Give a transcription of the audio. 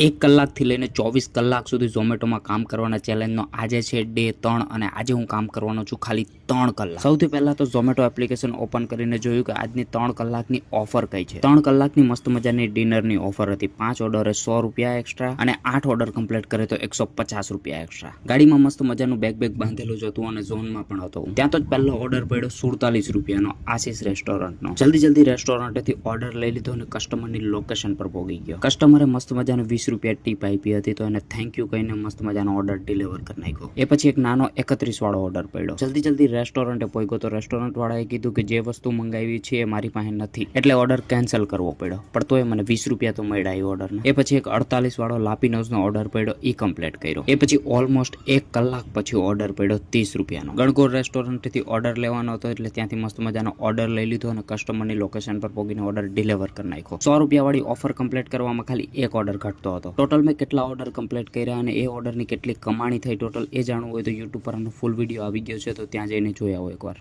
1 કલાકથી લઈને 24 કલાક સુધી ઝોમેટોમાં કામ કરવાના ચેલેન્જનો આજે છે ડે 3 અને આજે હું કામ કરવાનો છું ખાલી 3 કલાક. સૌથી પહેલા તો ઝોમેટો એપ્લિકેશન ઓપન કરીને જોયું કે આજની 3 કલાકની ઓફર કઈ છે. 3 કલાકની મસ્ત મજાની ડિનરની ઓફર હતી. 5 ઓર્ડરે 100 રૂપિયા એક્સ્ટ્રા અને 8 ઓર્ડર કમ્પ્લીટ કરે તો 150 રૂપિયા એક્સ્ટ્રા. ગાડીમાં મસ્ત મજાનું બેગ બાંધેલું જ હતું અને ઝોનમાં પણ હતો. ત્યાં તો જ પહેલો ઓર્ડર પડ્યો 47 રૂપિયાનો આશીષ રેસ્ટોરન્ટનો. જલ્દી રેસ્ટોરન્ટેથી ઓર્ડર લઈ લીધો અને કસ્ટમરની લોકેશન પર પહોંચી ગયો. કસ્ટમરે મસ્ત મજાનું 20 રૂપિયા ટીપ આપી હતી તો એને થેન્ક યુ કહીને મસ્ત મજાનો ઓર્ડર ડિલિવર કરી નાખ્યો. એ પછી એક નાનો 31 વાળો ઓર્ડર પડ્યો. જલ્દી રેસ્ટોરન્ટે પહોંચ્યો તો રેસ્ટોરન્ટ વાળાએ કીધું કે જે વસ્તુ મંગાવી છે એ મારી પાસે નથી એટલે ઓર્ડર કેન્સલ કરવો પડ્યો. પણ તોય મને 20 રૂપિયા તો મળ્યા એ ઓર્ડરને. એ પછી એક 48 વાળો લાપીનોઝનો ઓર્ડર પડ્યો, એ કમ્પ્લીટ કર્યો. એ પછી ઓલમોસ્ટ 1 કલાક પછી ઓર્ડર પડ્યો 30 રૂપિયાનો. ગણગોર રેસ્ટોરન્ટથી ઓર્ડર લેવાનો હતો એટલે ત્યાંથી મસ્ત મજાનો ઓર્ડર લઈ લીધો અને કસ્ટમરની લોકેશન પર પહોંચીને ઓર્ડર ડિલિવર કરી નાખ્યો. 100 રૂપિયા વાળી ઓફર કમ્પ્લીટ કરવામાં ખાલી એક ઓર્ડર ઘટતો હતો. ટોટલ મેં કેટલા ઓર્ડર કમ્પ્લીટ કર્યા અને એ ઓર્ડરની કેટલી કમાણી થઈ ટોટલ એ જાણવું હોય તો યુટ્યુબ પર આનો ફૂલ વિડીયો આવી ગયો છે તો ત્યાં જઈને જોઈ આવો એકવાર.